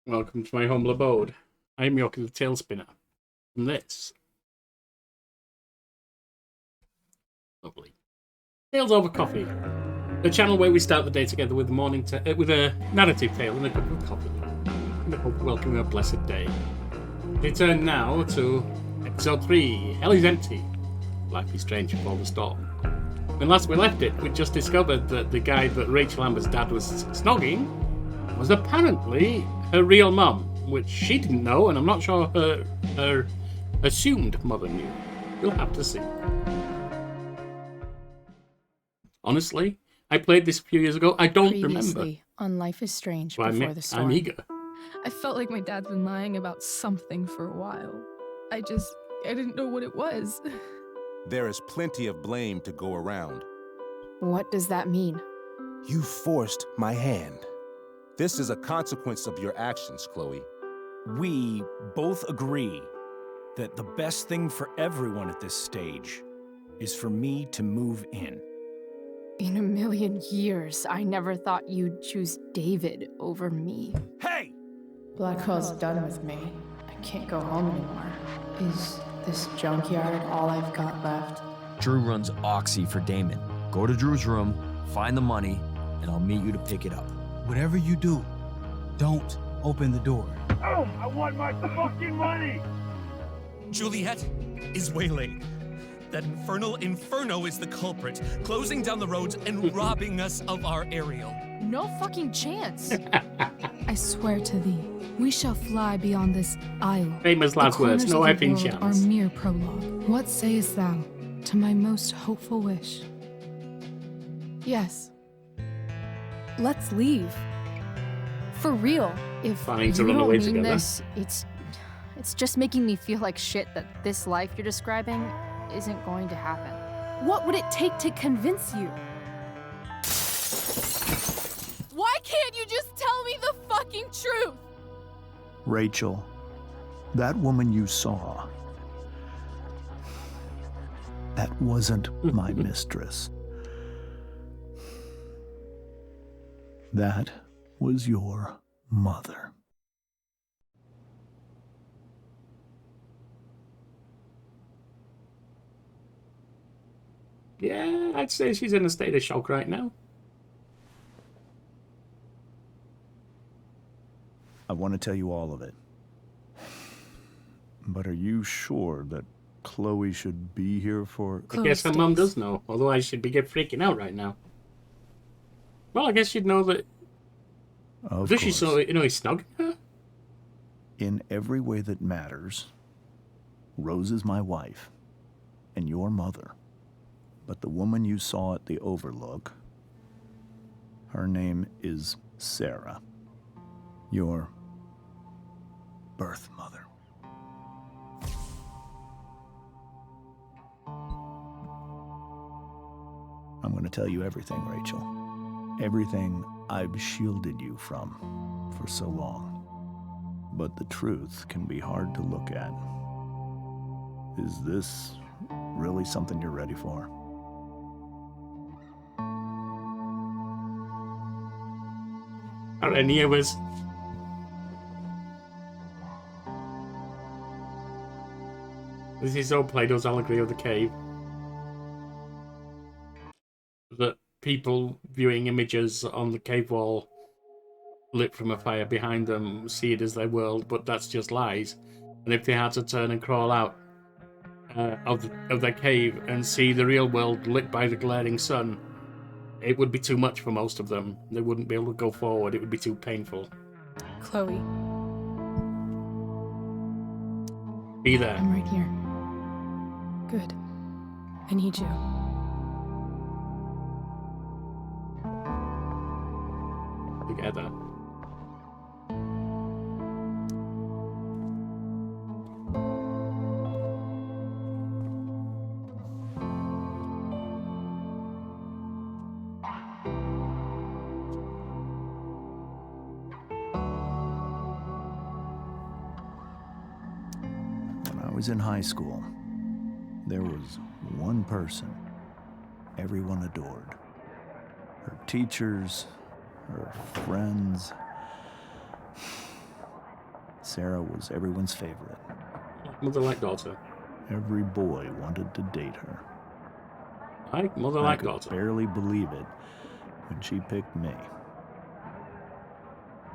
Welcome to my humble abode. I am Yorkie the Talespinner. And this. Lovely. Tales Over Coffee. The channel where we start the day together with with a narrative tale and a cup of coffee. And I hope to welcome you a blessed day. We turn now to episode 3. Hell is empty. Life is strange before the storm. When last we left it, we just discovered that the guy that Rachel Amber's dad was snogging was apparently her real mum, which she didn't know, and I'm not sure her assumed mother knew. You'll have to see. Honestly, I played this a few years ago. I don't remember. On Life is Strange Well, before the storm. I'm eager. I felt like my dad's been lying about something for a while. I didn't know what it was. There is plenty of blame to go around. What does that mean? You forced my hand. This is a consequence of your actions, Chloe. We both agree that the best thing for everyone at this stage is for me to move in. In a million years, I never thought you'd choose David over me. Hey! Blackwell's done with me. I can't go home anymore. Is this junkyard all I've got left? Drew runs Oxy for Damon. Go to Drew's room, find the money, and I'll meet you to pick it up. Whatever you do, don't open the door. Oh, I want my fucking money! Juliet is waylaid. That infernal Inferno is the culprit, closing down the roads and robbing us of our Ariel. No fucking chance. I swear to thee, we shall fly beyond this isle. Famous last words, no effing chance. Are mere prologue. What sayest thou to my most hopeful wish? Yes. Let's leave. For real. If Fine to you run don't away mean together. this, it's just making me feel like shit that this life you're describing isn't going to happen. What would it take to convince you? Why can't you just tell me the fucking truth? Rachel, that woman you saw, that wasn't my mistress. That was your mother. Yeah, I'd say she's in a state of shock right now. I want to tell you all of it. But are you sure that Chloe should be here for... I guess her mum does know, otherwise she'd be freaking out right now. Well, I guess she'd know that... Of Does she course. so, he's snogging her? In every way that matters, Rose is my wife and your mother. But the woman you saw at the Overlook, her name is Sarah, your birth mother. I'm going to tell you everything, Rachel. Everything I've shielded you from for so long. But the truth can be hard to look at. Is this really something you're ready for? Are any of us? This is all Plato's allegory of the cave. That people viewing images on the cave wall lit from a fire behind them see it as their world, but that's just lies. And if they had to turn and crawl out of their cave and see the real world lit by the glaring sun, it would be too much for most of them. They wouldn't be able to go forward. It would be too painful. Chloe, Be there. I'm right here. Good. I need you. Together. When I was in high school, there was one person everyone adored. Her teachers, her friends, Sarah was everyone's favorite. Mother like daughter. Every boy wanted to date her. Like mother I like could daughter. barely believe it when she picked me.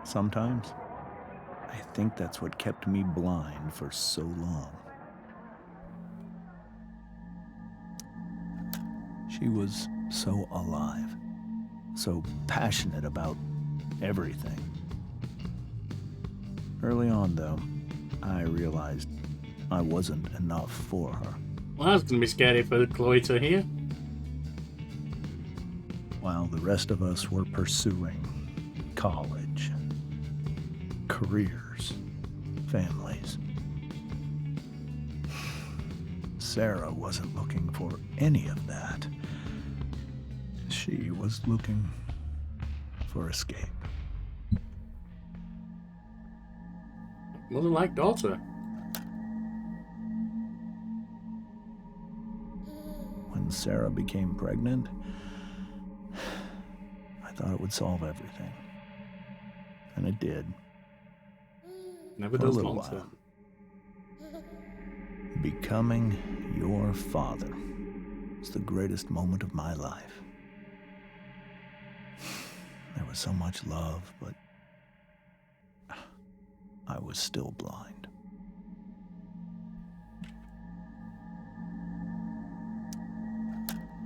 Sometimes, I think that's what kept me blind for so long. She was so alive, so passionate about everything. Early on, though, I realized I wasn't enough for her. Well, that's going to be scary for Chloe to hear. While the rest of us were pursuing college, careers, families, Sarah wasn't looking for any of that. She was looking for escape. Mother like daughter. When Sarah became pregnant, I thought it would solve everything. And it did. Never For a does little long while. term. Becoming your father was the greatest moment of my life. There was so much love, but I was still blind.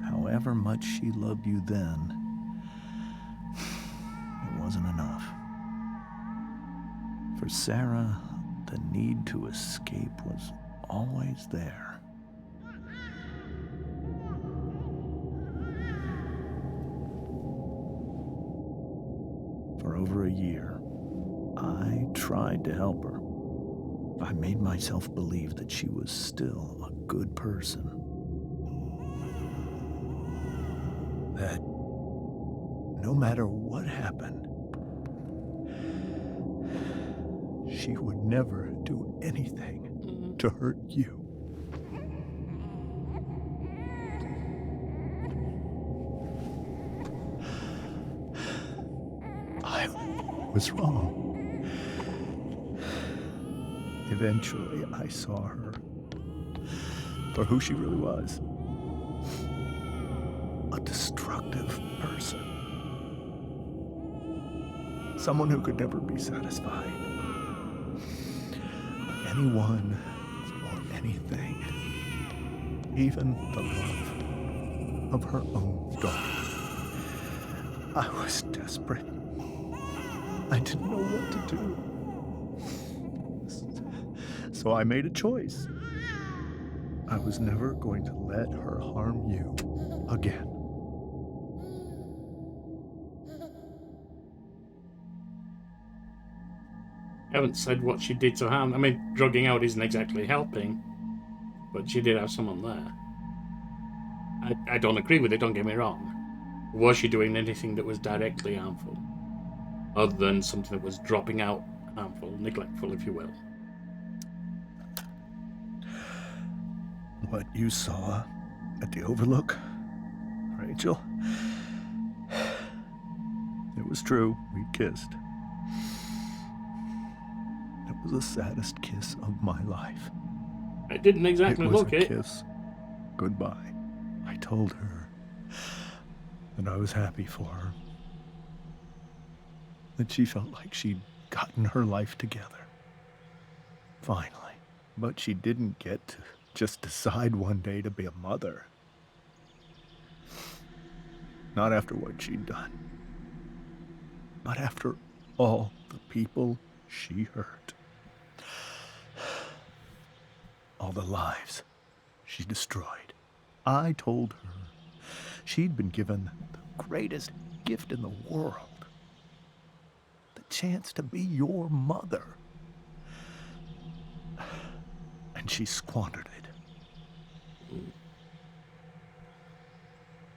However much she loved you then, it wasn't enough. For Sarah, the need to escape was always there. For over a year, I tried to help her. I made myself believe that she was still a good person. That no matter what happened, she would never do anything to hurt you. I was wrong. Eventually, I saw her for who she really was. A destructive person. Someone who could never be satisfied. Anyone or anything. Even the love of her own daughter. I was desperate. I didn't know what to do. So I made a choice. I was never going to let her harm you again. I haven't said what she did to harm. I mean, drugging out isn't exactly helping, but she did have someone there. I don't agree with it, don't get me wrong. Was she doing anything that was directly harmful? Other than something that was dropping out harmful, neglectful, if you will. What you saw at the Overlook, Rachel, it was true. We kissed. It was the saddest kiss of my life. It didn't exactly it was look a it. Kiss goodbye. I told her that I was happy for her. That she felt like she'd gotten her life together. Finally. But she didn't get to just decide one day to be a mother. Not after what she'd done. Not after all the people she hurt. All the lives she destroyed. I told her she'd been given the greatest gift in the world. The chance to be your mother. And she squandered it.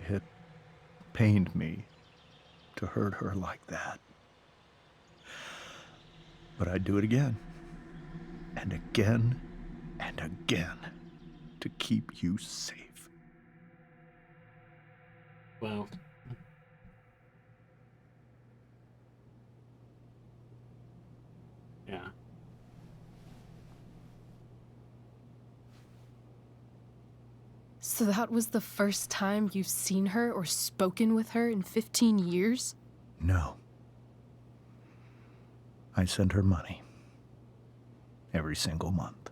It pained me to hurt her like that. But I'd do it again. And again and again to keep you safe. Well, yeah. So that was the first time you've seen her or spoken with her in 15 years? No. I send her money. Every single month.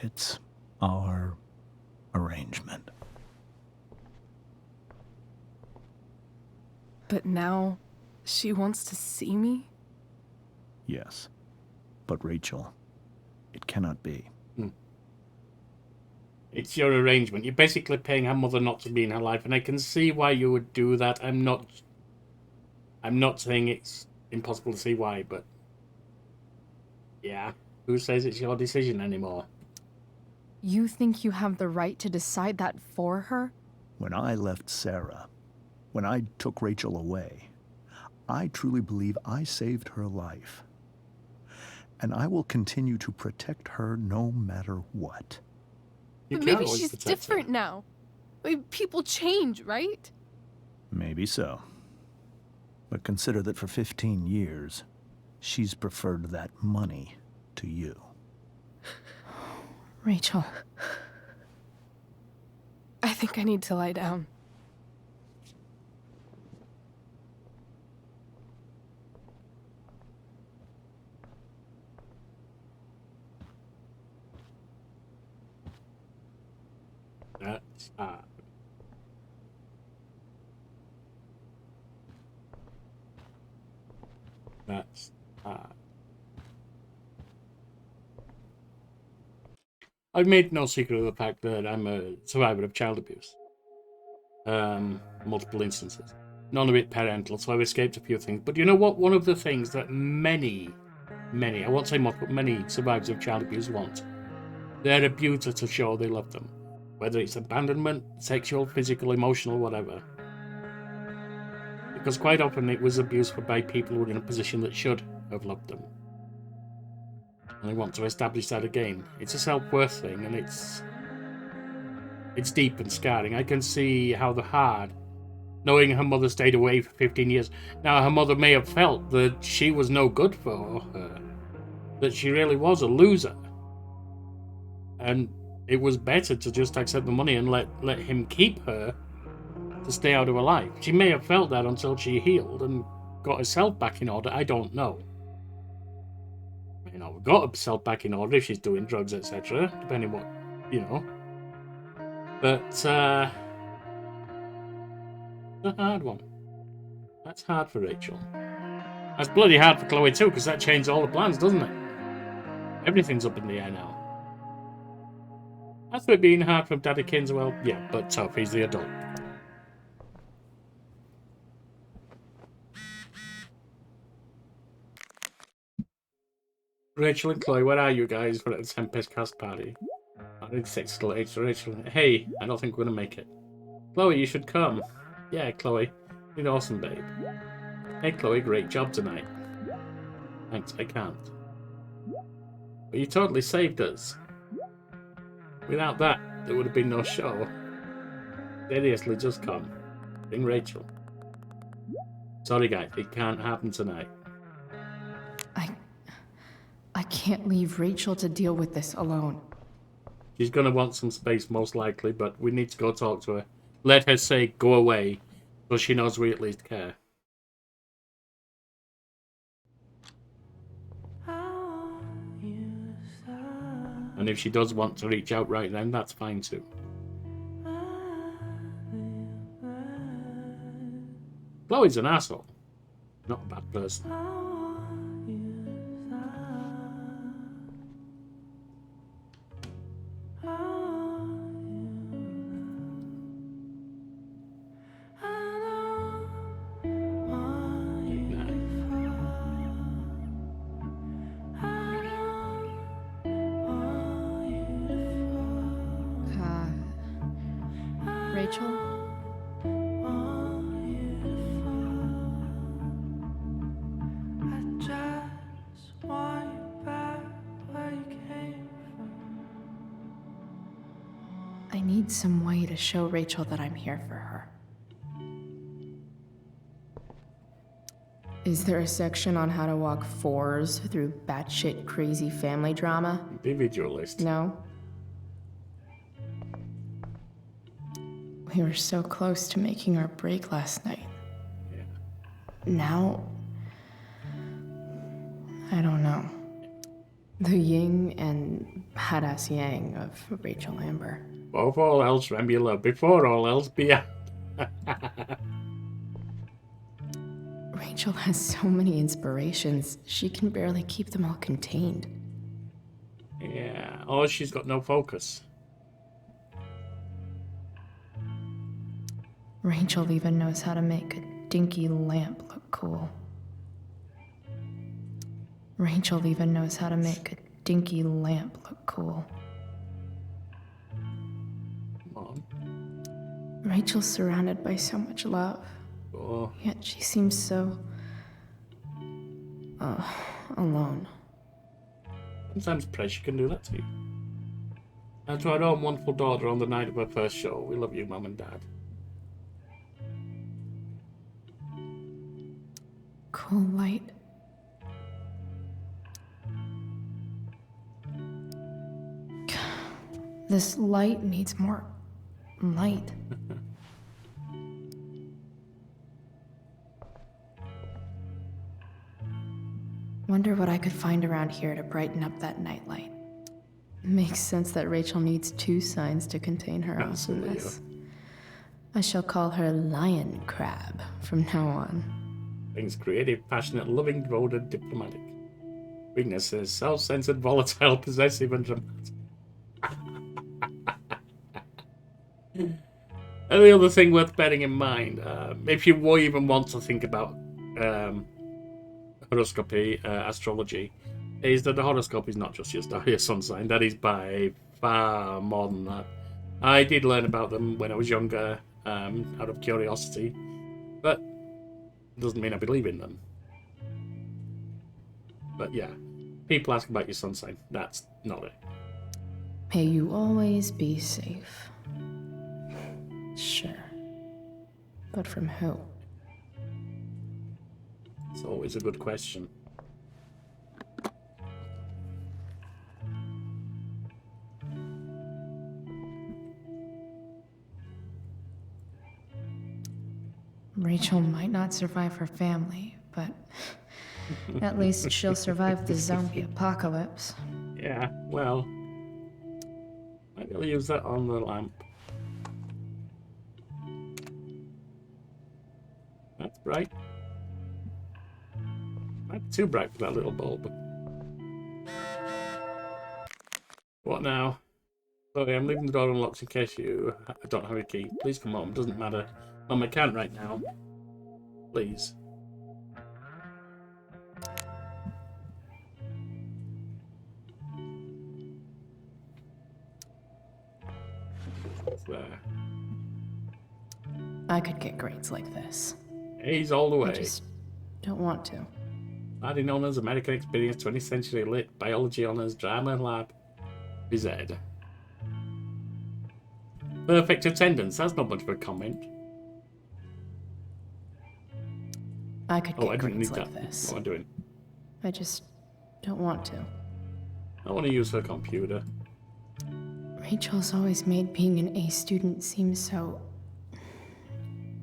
It's our arrangement. But now, she wants to see me? Yes. But Rachel, it cannot be. It's your arrangement. You're basically paying her mother not to be in her life, and I can see why you would do that. I'm not saying it's impossible to see why, but yeah, who says it's your decision anymore? You think you have the right to decide that for her? When I left Sarah, when I took Rachel away, I truly believe I saved her life. And I will continue to protect her no matter what. But maybe she's different now. People change, right? Maybe so. But consider that for 15 years, she's preferred that money to you. Rachel. I think I need to lie down. That's hard. That's hard. I've made no secret of the fact that I'm a survivor of child abuse. Multiple instances. None of it parental, so I've escaped a few things. But you know what? One of the things that many, I won't say most, but many survivors of child abuse want. Their abuser to show they love them. Whether it's abandonment, sexual, physical, emotional, whatever. Because quite often it was abused by people who were in a position that should have loved them. And they want to establish that again. It's a self-worth thing, and it's deep and scarring. I can see how the hard, knowing her mother stayed away for 15 years. Now, her mother may have felt that she was no good for her, that she really was a loser. And it was better to just accept the money and let him keep her to stay out of her life. She may have felt that until she healed and got herself back in order. I don't know. Got herself back in order if she's doing drugs, etc. Depending what, But, it's a hard one. That's hard for Rachel. That's bloody hard for Chloe too, because that changed all the plans, doesn't it? Everything's up in the air now. That's it being hard for Daddy Kins, well, yeah, but tough, he's the adult. Rachel and Chloe, where are you guys for the Tempest cast party? I need 6 till 8, so Rachel, hey, I don't think we're gonna make it. Chloe, you should come. Yeah, Chloe, you're awesome, babe. Hey, Chloe, great job tonight. Thanks, I can't. But you totally saved us. Without that, there would have been no show. Seriously, just come. Bring Rachel. Sorry, guys, it can't happen tonight. I can't leave Rachel to deal with this alone. She's going to want some space, most likely, but we need to go talk to her. Let her say, go away, so she knows we at least care. And if she does want to reach out right then, that's fine too. Chloe's an asshole. Not a bad person. Rachel? I need some way to show Rachel that I'm here for her. Is there a section on how to walk fours through batshit crazy family drama? Individualist. No? We were so close to making our break last night. Yeah. Now, I don't know. The yin and badass yang of Rachel Amber. Above all else, remember your love. Before all else, beyond. Rachel has so many inspirations, she can barely keep them all contained. Yeah, or she's got no focus. Rachel even knows how to make a dinky lamp look cool. Rachel even knows how to make a dinky lamp look cool. Come on. Rachel's surrounded by so much love, Oh, yet she seems so... alone. sometimes pressure can do that to you. And to our own wonderful daughter on the night of her first show, we love you, Mum and Dad. Cool light. This light needs more light. Wonder what I could find around here to brighten up that nightlight. Makes sense that Rachel needs 2 signs to contain her awesomeness. I shall call her Lion Crab from now on. Things creative, passionate, loving, devoted, diplomatic. Weaknesses, self-centered, volatile, possessive, and dramatic. And the other thing worth bearing in mind, if you even want to think about horoscopy, astrology, is that the horoscope is not just your star, your sun sign. That is by far more than that. I did learn about them when I was younger, out of curiosity, but it doesn't mean I believe in them. But yeah, people ask about your sun sign. That's not it. May you always be safe. Sure. But from who? It's always a good question. Rachel might not survive her family, but at least she'll survive the zombie apocalypse. Yeah, well, maybe I'll use that on the lamp. That's bright. Might be too bright for that little bulb. What now? Sorry, I'm leaving the door unlocked in case you don't have a key. Please come home. Doesn't matter. Mum, I can't right now. Please. What's there? I could get grades like this. A's all the way. I just don't want to. Latin honours, American experience, 20th century lit, biology honours, drama lab, BZ. Perfect attendance. That's not much of a comment. I could Oh, I get didn't grades need like that. this. What am I doing? I just don't want to. I want to use her computer. Rachel's always made being an A student seem so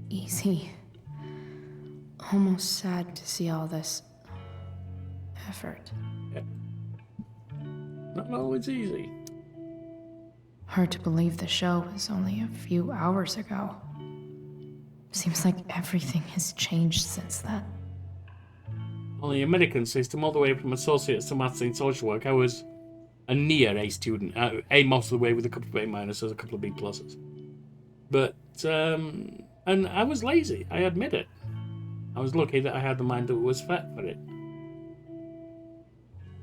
easy. Almost sad to see all this effort. Yeah. Not always easy. Hard to believe the show was only a few hours ago. Seems like everything has changed since then. On the American system, all the way from associates to maths and social work, I was a near A student. A most of the way with a couple of A minuses, a couple of B pluses. But, and I was lazy, I admit it. I was lucky that I had the mind that was fit for it.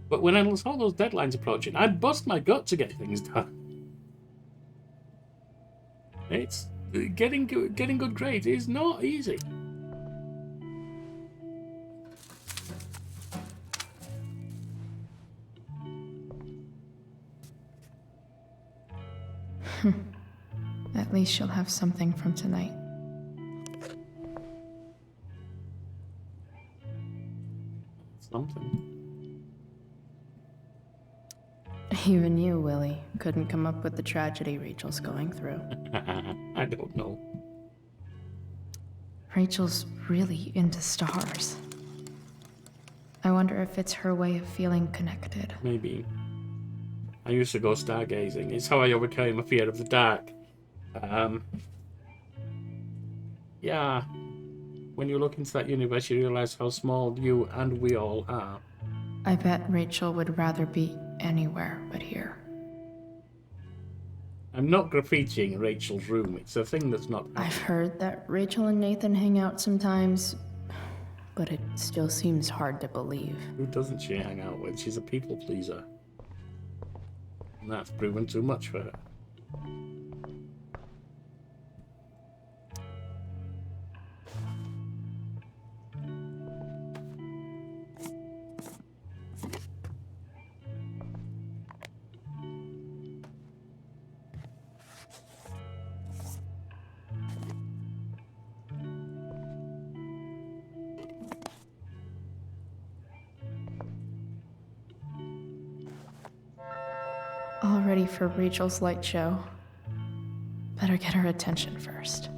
But when I saw those deadlines approaching, I bust my gut to get things done. It's getting good grades is not easy. At least she'll have something from tonight. Something. Even you, Willie, couldn't come up with the tragedy Rachel's going through. I don't know. Rachel's really into stars. I wonder if it's her way of feeling connected. Maybe. I used to go stargazing. It's how I overcame a fear of the dark. Yeah. When you look into that universe, you realize how small you and we all are. I bet Rachel would rather be anywhere but here. I'm not graffitiing Rachel's room. It's a thing that's not happening. I've heard that Rachel and Nathan hang out sometimes, but it still seems hard to believe. Who doesn't she hang out with? She's a people pleaser. And that's proven too much for her. All ready for Rachel's light show. Better get her attention first.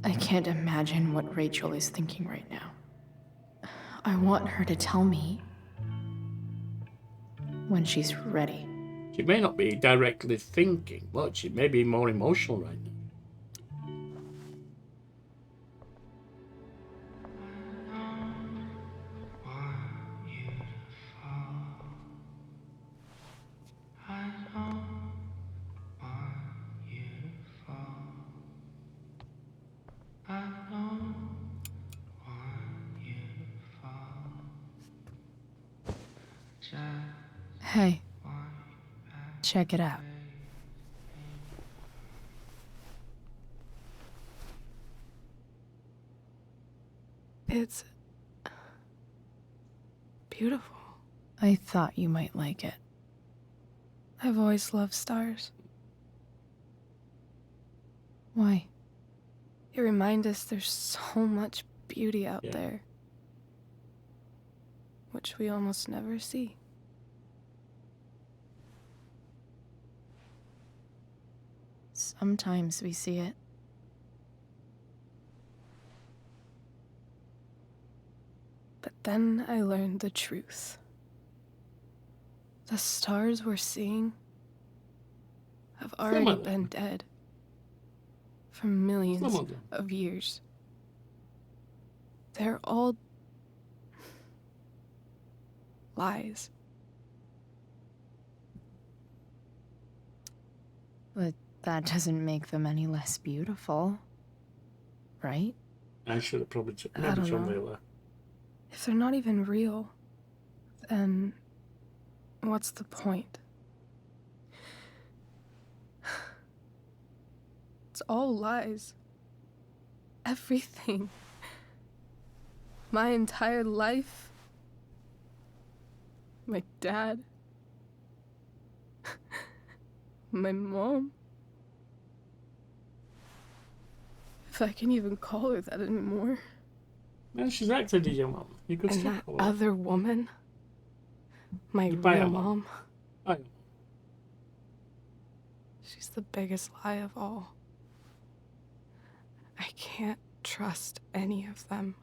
I can't imagine what Rachel is thinking right now. I want her to tell me when she's ready. She may not be directly thinking much. She may be more emotional right now. Hey, check it out. It's beautiful. I thought you might like it. I've always loved stars. Why? They remind us there's so much beauty out there, which we almost never see. Sometimes we see it. But then I learned the truth. The stars we're seeing have already been dead for millions of years. They're all lies. But that doesn't make them any less beautiful, right? I should have probably I don't know. If they're not even real, then what's the point? It's all lies. Everything. My entire life. My dad. My mom. If I can even call her that anymore. Man, she's acted as your mom. You could And still that call her. other woman. My Goodbye, real Emma. mom. Bye. She's the biggest lie of all. I can't trust any of them.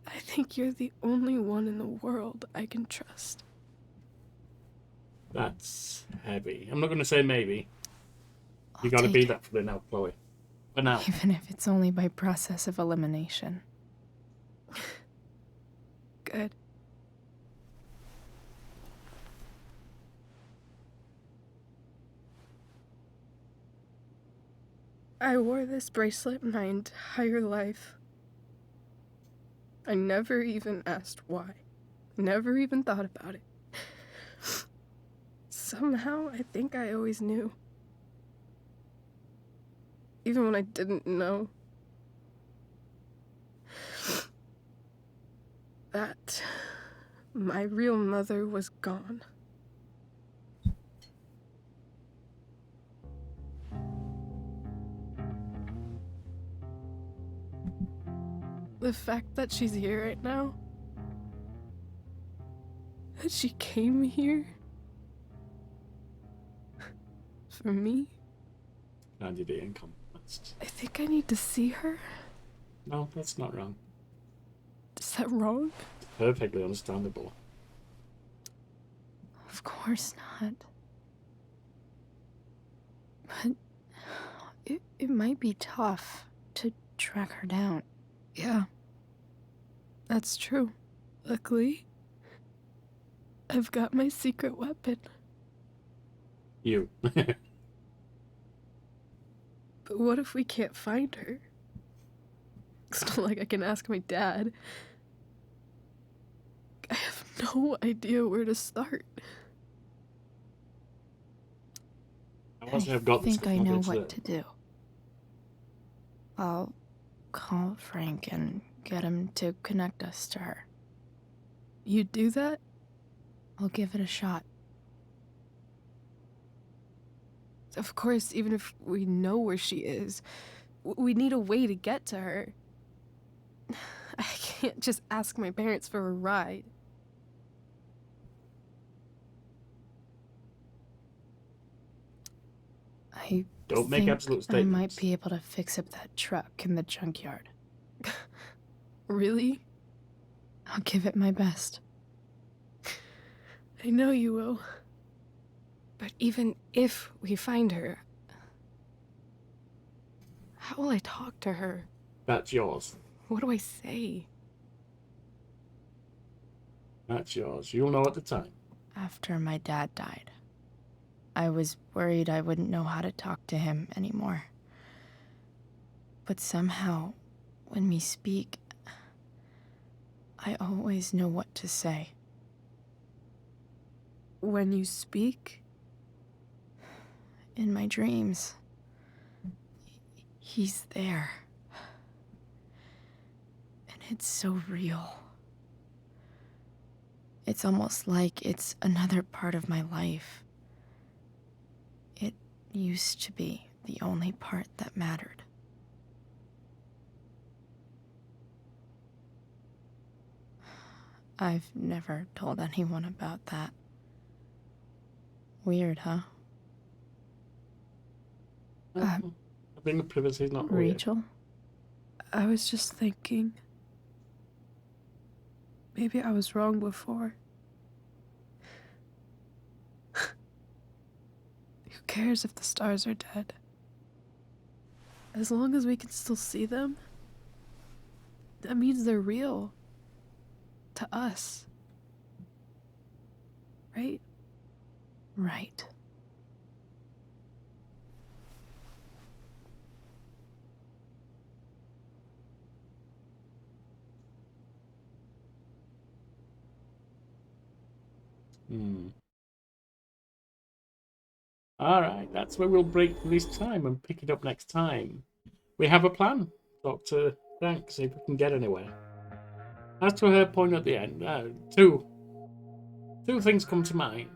I think you're the only one in the world I can trust. That's heavy. I'm not going to say maybe. You I'll got to take be it. that for now, Chloe. For now. Even if it's only by process of elimination. Good. I wore this bracelet my entire life. I never even asked why. Never even thought about it. Somehow, I think I always knew. Even when I didn't know. That my real mother was gone. The fact that she's here right now, that she came here for me. Candidate income. That's... I think I need to see her. No, that's not wrong. Is that wrong? It's perfectly understandable. Of course not. But it might be tough to track her down. Yeah. That's true. Luckily, I've got my secret weapon. You. But what if we can't find her? It's not like I can ask my dad. I have no idea where to start. I think I know what to do. I'll call Frank and get him to connect us to her. You do that? I'll give it a shot. Of course, even if we know where she is, we need a way to get to her. I can't just ask my parents for a ride. I Don't make absolute I statements. might be able to fix up that truck in the junkyard. Really? I'll give it my best. I know you will. But even if we find her, how will I talk to her? That's yours. What do I say? That's yours. You'll know at the time. After my dad died, I was worried I wouldn't know how to talk to him anymore. But somehow, when we speak, I always know what to say. When you speak? In my dreams, he's there. And it's so real. It's almost like it's another part of my life. It used to be the only part that mattered. I've never told anyone about that. Weird, huh? Being a privacy is not weird. Rachel? I was just thinking. Maybe I was wrong before. Who cares if the stars are dead? As long as we can still see them, that means they're real. To us. Right? Right. Alright, that's where we'll break for this time and pick it up next time. We have a plan. Talk to Frank, see if we can get anywhere. As to her point at the end, two things come to mind.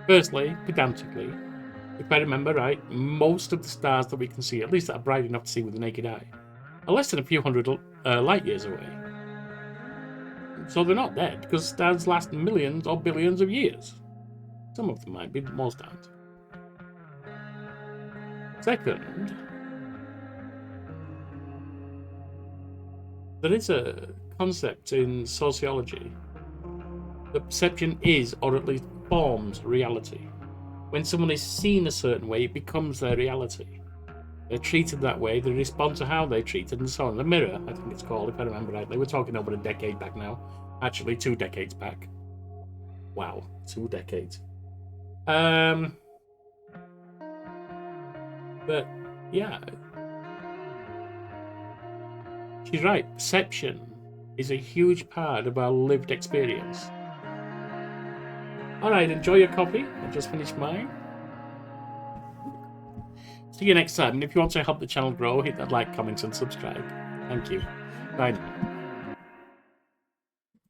Firstly, pedantically, if I remember right, most of the stars that we can see, at least that are bright enough to see with the naked eye, are less than a few hundred light years away. So they're not dead, because stars last millions or billions of years. Some of them might be, but most aren't. Second, there is a concept in sociology that perception is, or at least forms, reality. When someone is seen a certain way, it becomes their reality. They're treated that way, they respond to how they're treated, and so on. The mirror, I think it's called, if I remember rightly. We're talking over a decade back now. Actually, 2 decades back. Wow, 2 decades. But, yeah. She's right. Perception is a huge part of our lived experience. Alright, enjoy your coffee. I just finished mine. See you next time. And if you want to help the channel grow, hit that like, comment, and subscribe. Thank you. Bye now.